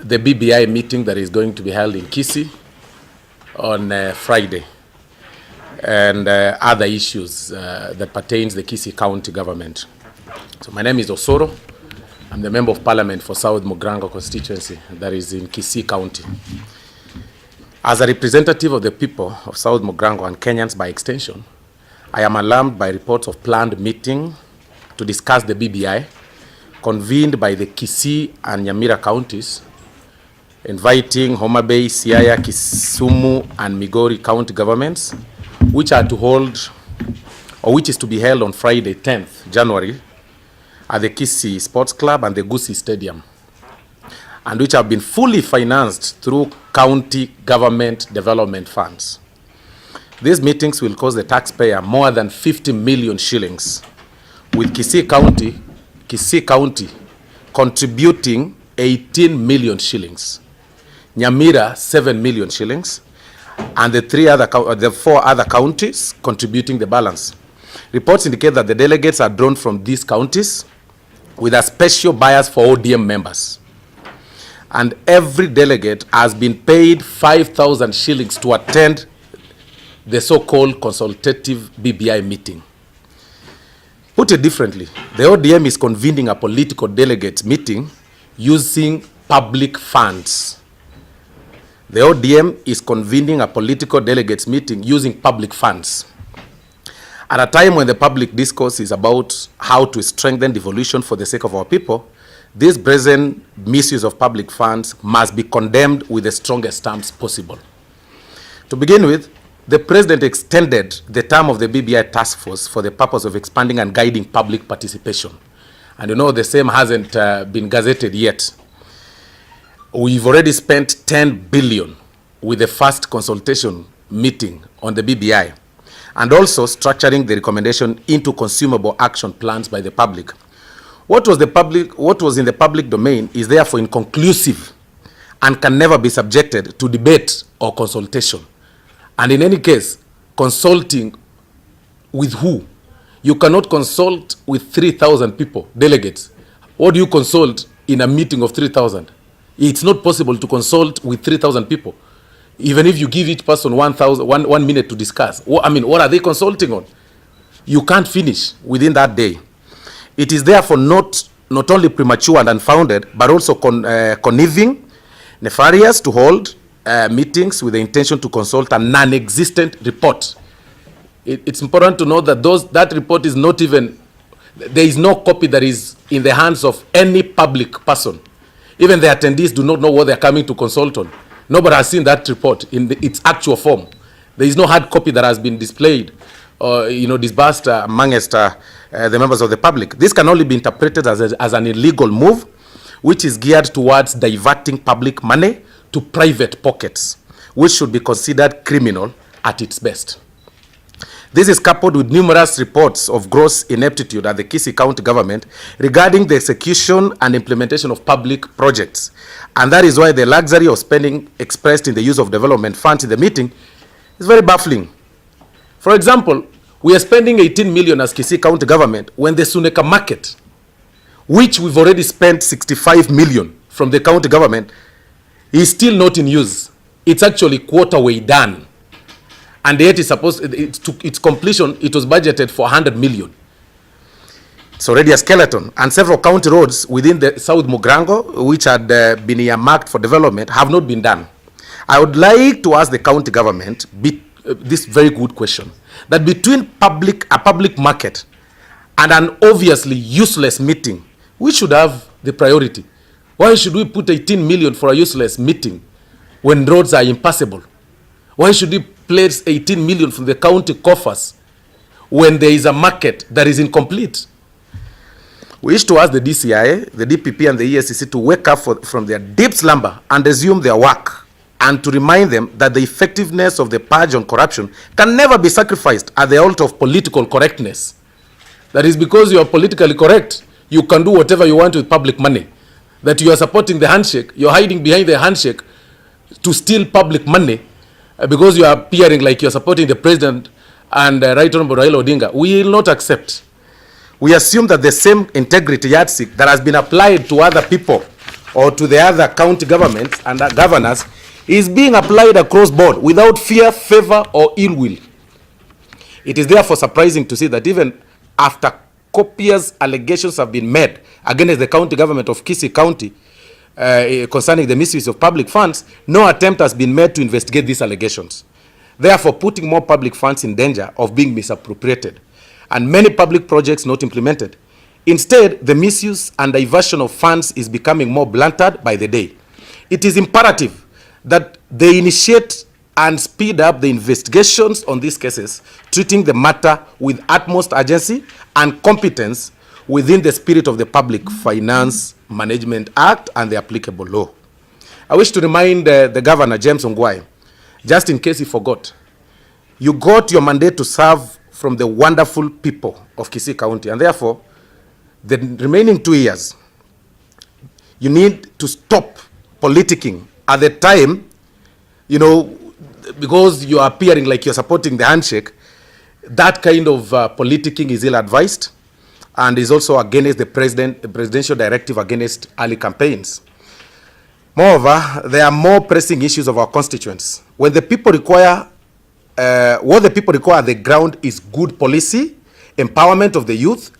the BBI meeting that is going to be held in Kisii on Friday, and other issues that pertains the Kisii County government. So my name is Osoro. I'm the Member of Parliament for South Mugrango constituency that is in Kisii County. As a representative of the people of South Mugrango and Kenyans by extension, I am alarmed by reports of planned meeting to discuss the BBI convened by the Kisii and Nyamira counties, inviting Homa Bay, Siaya, Kisumu and Migori county governments, which are to hold, or which is to be held on Friday, 10th January, at the Kisii Sports Club and the Gusii Stadium, and which have been fully financed through county government development funds. These meetings will cost the taxpayer more than 50 million shillings, with Kisii County contributing 18 million shillings, Nyamira 7 million shillings, and the four other counties contributing the balance. Reports indicate that the delegates are drawn from these counties with a special bias for ODM members. And every delegate has been paid 5,000 shillings to attend the so-called consultative BBI meeting. Put it differently, the ODM is convening a political delegates meeting using public funds. The ODM is convening a political delegates meeting using public funds. At a time when the public discourse is about how to strengthen devolution for the sake of our people, this brazen misuse of public funds must be condemned with the strongest terms possible. To begin with, the President extended the term of the BBI task force for the purpose of expanding and guiding public participation. And you know the same hasn't been gazetted yet. We've already spent 10 billion with the first consultation meeting on the BBI, and also structuring the recommendation into consumable action plans by the public. What was in the public domain is therefore inconclusive and can never be subjected to debate or consultation. And in any case, consulting with who? You cannot consult with 3,000 people, delegates. What do you consult in a meeting of 3,000? It's not possible to consult with 3,000 people. Even if you give each person 1 minute to discuss. What are they consulting on? You can't finish within that day. It is therefore not only premature and unfounded, but also conniving, nefarious to hold meetings with the intention to consult a non-existent report. It's important to note that that report is not even, there is no copy that is in the hands of any public person. Even the attendees do not know what they're coming to consult on. Nobody has seen that report in its actual form. There is no hard copy that has been displayed or disbursed amongst the members of the public. This can only be interpreted as an illegal move, which is geared towards diverting public money to private pockets, which should be considered criminal at its best. This is coupled with numerous reports of gross ineptitude at the Kisii County government regarding the execution and implementation of public projects. And that is why the luxury of spending expressed in the use of development funds in the meeting is very baffling. For example, we are spending 18 million as Kisii County government when the Suneka market, which we've already spent 65 million from the county government, is still not in use. It's actually quarter way done. And yet its completion, it was budgeted for 100 million. It's already a skeleton. And several county roads within the South Mugrango, which had been earmarked for development, have not been done. I would like to ask the county government this very good question, that between a public market and an obviously useless meeting, we should have the priority. Why should we put 18 million for a useless meeting when roads are impassable? Why should we place 18 million from the county coffers when there is a market that is incomplete? We wish to ask the DCI, the DPP and the ESCC to wake up from their deep slumber and resume their work, and to remind them that the effectiveness of the purge on corruption can never be sacrificed at the altar of political correctness. That is because you are politically correct, you can do whatever you want with public money. That you are supporting the handshake, you're hiding behind the handshake to steal public money because you are appearing like you're supporting the president and Right Honorable Raila Odinga. We will not accept. We assume that the same integrity yardstick that has been applied to other people or to the other county governments and governors is being applied across board without fear, favor, or ill will. It is therefore surprising to see that even after copious allegations have been made against the county government of Kisii County concerning the misuse of public funds, no attempt has been made to investigate these allegations, therefore putting more public funds in danger of being misappropriated and many public projects not implemented. Instead, the misuse and diversion of funds is becoming more blunted by the day. It is imperative that they initiate and speed up the investigations on these cases, treating the matter with utmost urgency and competence within the spirit of the Public Finance Management Act and the applicable law. I wish to remind the Governor, James Ongwae, just in case he forgot, you got your mandate to serve from the wonderful people of Kisii County, and therefore, the remaining 2 years, you need to stop politicking at the time, because you are appearing like you're supporting the handshake. That kind of politicking is ill-advised and is also against the presidential directive against early campaigns. Moreover, there are more pressing issues of our constituents. When the people require, what the people require on the ground is good policy, empowerment of the youth,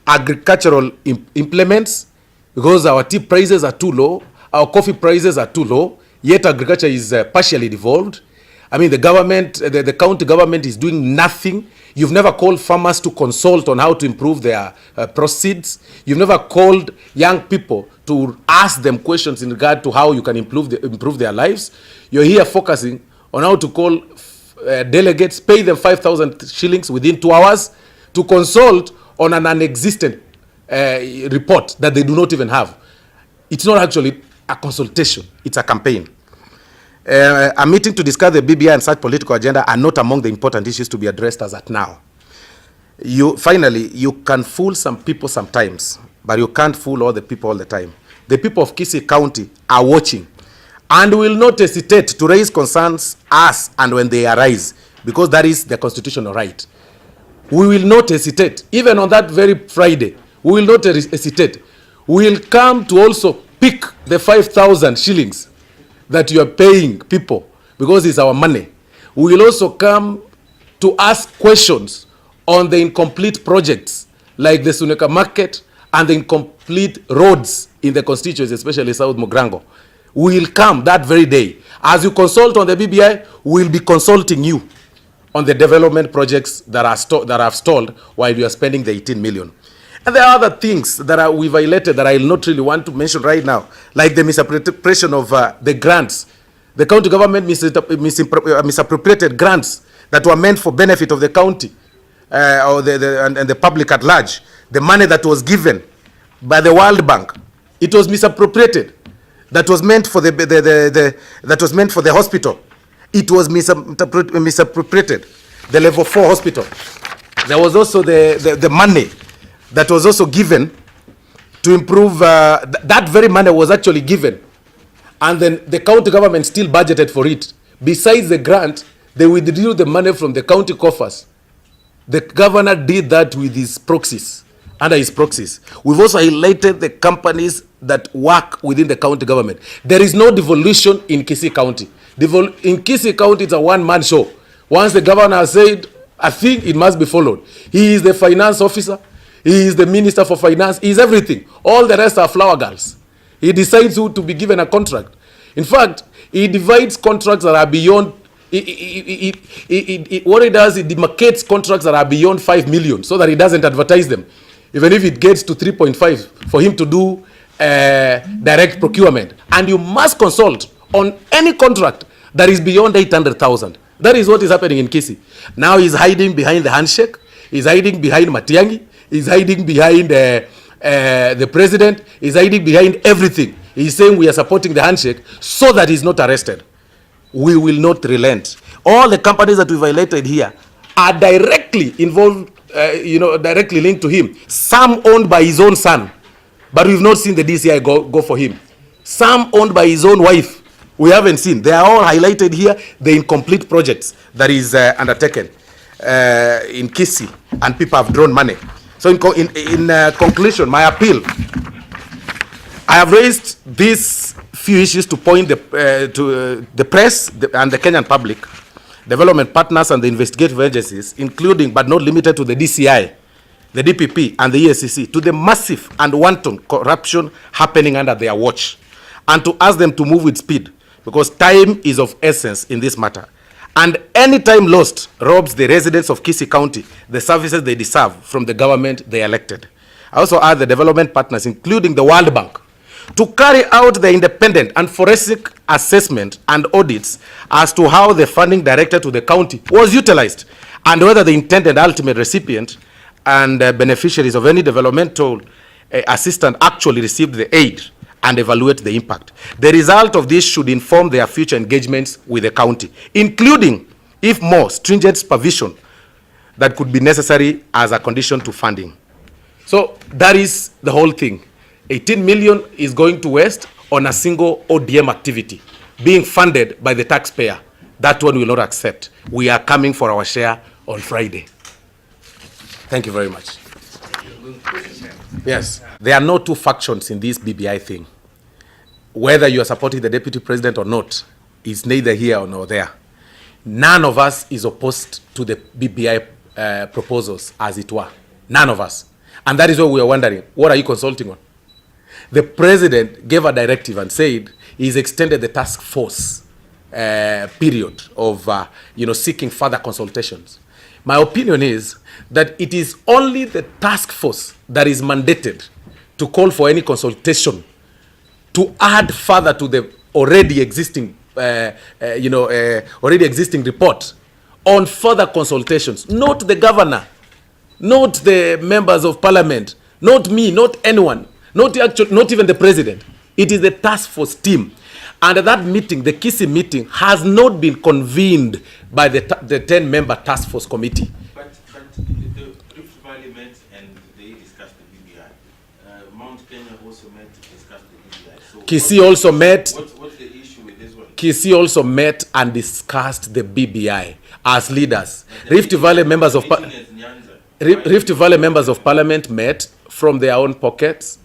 agricultural implements, because our tea prices are too low, our coffee prices are too low, yet agriculture is partially devolved. I mean, the government, the county government is doing nothing. You've never called farmers to consult on how to improve their proceeds. You've never called young people to ask them questions in regard to how you can improve their lives. You're here focusing on how to call delegates, pay them 5,000 shillings within 2 hours to consult on an non-existent report that they do not even have. It's not actually a consultation, it's a campaign. A meeting to discuss the BBI and such political agenda are not among the important issues to be addressed as at now. Finally, you can fool some people sometimes, but you can't fool all the people all the time. The people of Kisii County are watching and will not hesitate to raise concerns as and when they arise, because that is their constitutional right. We will not hesitate. Even on that very Friday, we will not hesitate. We will come to also pick the 5,000 shillings that you are paying people, because it's our money. We will also come to ask questions on the incomplete projects like the Suneka Market and the incomplete roads in the constituency, especially South Mogrango. We will come that very day. As you consult on the BBI, we will be consulting you on the development projects that have stalled while you are spending the 18 million. And there are other things that we violated that I will not really want to mention right now, like the misappropriation of the grants. The county government misappropriated grants that were meant for benefit of the county and the public at large. The money that was given by the World Bank, it was misappropriated. That was meant for the hospital. It was misappropriated. The level 4 hospital. There was also the money that was also given to improve, that very money was actually given, and then the county government still budgeted for it. Besides the grant, they withdrew the money from the county coffers. The governor did that with his proxies, under his proxies. We've also highlighted the companies that work within the county government. There is no devolution in Kisii County. In Kisii County, it's a one-man show. Once the governor has said a thing, it must be followed. He is the finance officer. He is the Minister for Finance. He is everything. All the rest are flower girls. He decides who to be given a contract. In fact, he divides contracts that are beyond, what he does, he demarcates contracts that are beyond 5 million so that he doesn't advertise them. Even if it gets to 3.5 for him to do direct procurement. And you must consult on any contract that is beyond 800,000. That is what is happening in Kisii. Now he's hiding behind the handshake. He's hiding behind Matiang'i. He's hiding behind the president. He's hiding behind everything. He's saying we are supporting the handshake so that he's not arrested. We will not relent. All the companies that we violated here are directly involved, directly linked to him. Some owned by his own son, but we've not seen the DCI go for him. Some owned by his own wife, we haven't seen. They are all highlighted here, the incomplete projects that is undertaken in Kisii, and people have drawn money. So in conclusion, my appeal I have raised these few issues to point to the press and the Kenyan public, development partners and the investigative agencies, including but not limited to the DCI, the DPP and the EACC, to the massive and wanton corruption happening under their watch, and to ask them to move with speed, because time is of essence in this matter. And any time lost robs the residents of Kisii County the services they deserve from the government they elected. I also urge the development partners, including the World Bank, to carry out the independent and forensic assessment and audits as to how the funding directed to the county was utilized, and whether the intended ultimate recipient and beneficiaries of any developmental assistance actually received the aid, and evaluate the impact. The result of this should inform their future engagements with the county, including, if more, stringent supervision that could be necessary as a condition to funding. So that is the whole thing. 18 million is going to waste on a single ODM activity being funded by the taxpayer. That one we will not accept. We are coming for our share on Friday. Thank you very much. Yes, there are no two factions in this BBI thing. Whether you are supporting the deputy president or not is neither here nor there. None of us is opposed to the BBI proposals, as it were. None of us. And that is what we are wondering. What are you consulting on? The president gave a directive and said he's extended the task force period of seeking further consultations. My opinion is that it is only the task force that is mandated to call for any consultation to add further to the already existing report on further consultations. Not the governor, not the members of parliament, not me, not anyone, not even the president. It is the task force team. And that meeting, the Kisii meeting, has not been convened by the 10-member task force committee. But the Rift Valley met and they discussed the BBI. Mount Kenya also met to discuss the BBI. So Kisii also met. What's the issue with this one? Kisii also met and discussed the BBI as leaders. Rift Valley members of Rift Valley members of parliament met from their own pockets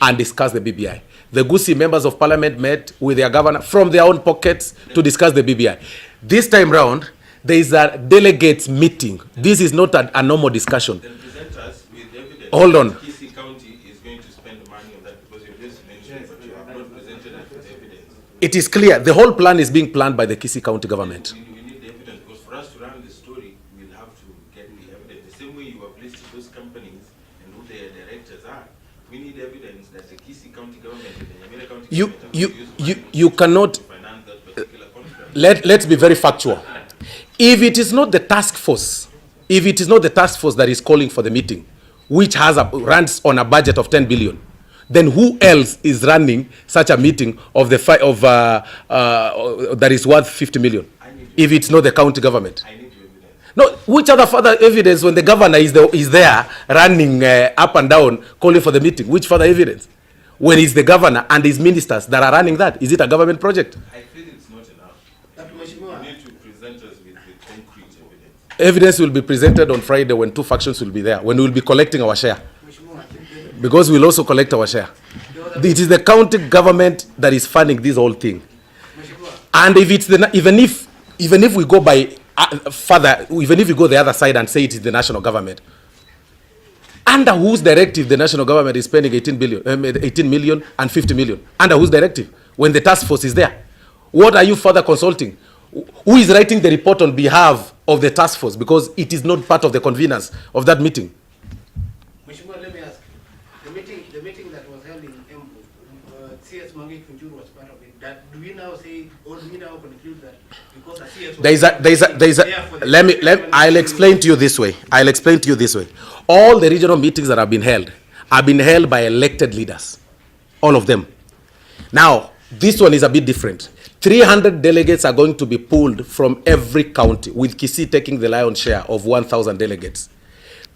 and discussed the BBI. The Gusii members of parliament met with their governor from their own pockets to discuss the BBI. This time round, there is a delegates meeting. This is not a normal discussion. Then present us with evidence. Hold on. Kisii County is going to spend money on that because you just mentioned but you have not presented us with evidence. It is clear. The whole plan is being planned by the Kisii County government. We need the evidence because for us to run the story, we'll have to get the evidence. The same way you have listed those companies and who their directors are. We need evidence that the Kisii County government and the Nyamira County government you cannot to finance that particular contract. Let's be very factual. If it is not the task force, that is calling for the meeting, which runs on a budget of 10 billion, then who else is running such a meeting of the that is worth 50 million? If it's not the county government. I need your evidence. No, which other further evidence when the governor is there running up and down calling for the meeting? Which further evidence? When it's the governor and his ministers that are running that, is it a government project? I feel it's not enough. You need to present us with concrete evidence. Evidence will be presented on Friday when two factions will be there, when we will be collecting our share. Because we'll also collect our share. It is the county government that is funding this whole thing. And if it's even if we go by further, even if we go the other side and say it is the national government, under whose directive the national government is spending 18 million and 50 million? Under whose directive? When the task force is there. What are you further consulting? Who is writing the report on behalf of the task force? Because it is not part of the conveners of that meeting. Mheshimiwa, let me ask. The meeting that was held in Embu, CS Mangi Kunjuru was part of it. Do we now say, or do we now conclude that because the CS was I'll explain to you this way. All the regional meetings that have been held by elected leaders. All of them. Now, this one is a bit different. 300 delegates are going to be pulled from every county, with Kisii taking the lion's share of 1,000 delegates.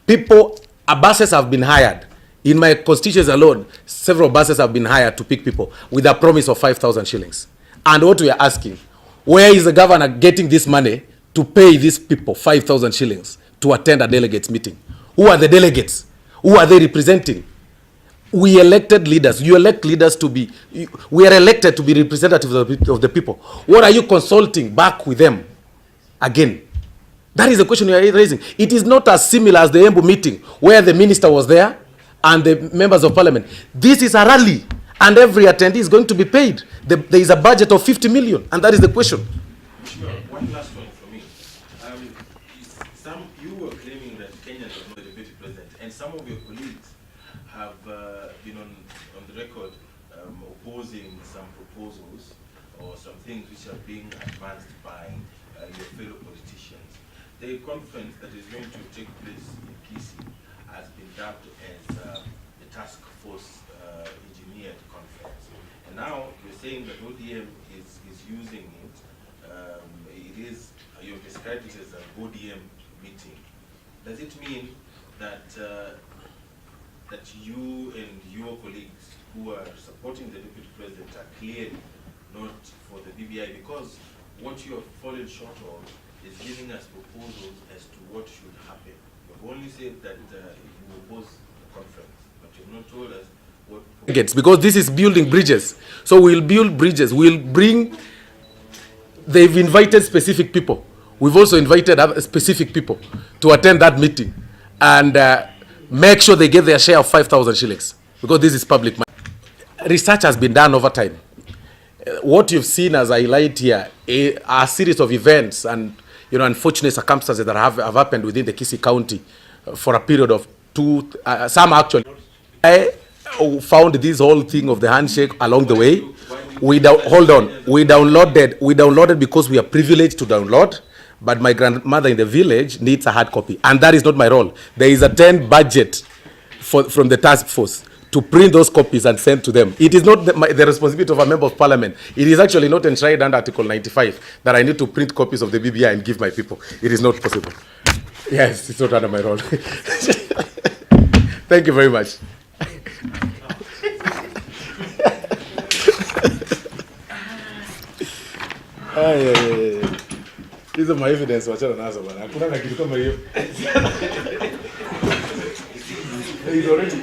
Buses have been hired. In my constituency alone, several buses have been hired to pick people with a promise of 5,000 shillings. And what we are asking, where is the governor getting this money to pay these people 5,000 shillings to attend a delegates meeting? Who are the delegates? Who are they representing? We elected leaders. You elect leaders to be, we are elected to be representatives of the people. What are you consulting back with them again? That is the question you are raising. It is not as similar as the Embu meeting where the minister was there and the members of parliament. This is a rally and every attendee is going to be paid. There is a budget of 50 million and that is the question. Sure. One last one for me. You were claiming that Kenyans are not the deputy president, and some of your colleagues have been on the record opposing some proposals or some things which are being advanced by your fellow politicians. The conference that is going to take place in Kisii has been dubbed as the task force engineered conference. And now you're saying that ODM is using it. You've described it as an ODM meeting. Does it mean that that you and your colleagues who are supporting the deputy president are clearly not for the BBI? Because what you have fallen short of is giving us proposals as to what should happen. You've only said that you oppose the conference, but you've not told us what. Because this is building bridges. So we'll build bridges. We'll bring. They've invited specific people. We've also invited other specific people to attend that meeting and make sure they get their share of 5,000 shillings because this is public money. Research has been done over time. What you've seen as I highlight here are a series of events and unfortunate circumstances that have happened within the Kisii County for a period of some actually. I found this whole thing of the handshake along the way. We downloaded because we are privileged to download. But my grandmother in the village needs a hard copy. And that is not my role. There is a 10 budget from the task force to print those copies and send to them. It is not the responsibility of a member of parliament. It is actually not enshrined under Article 95 that I need to print copies of the BBI and give my people. It is not possible. Yes, it's not under my role. Thank you very much. Hizo ma evidence wachana nazo bana. Hakuna na kitu kama hiyo. He's already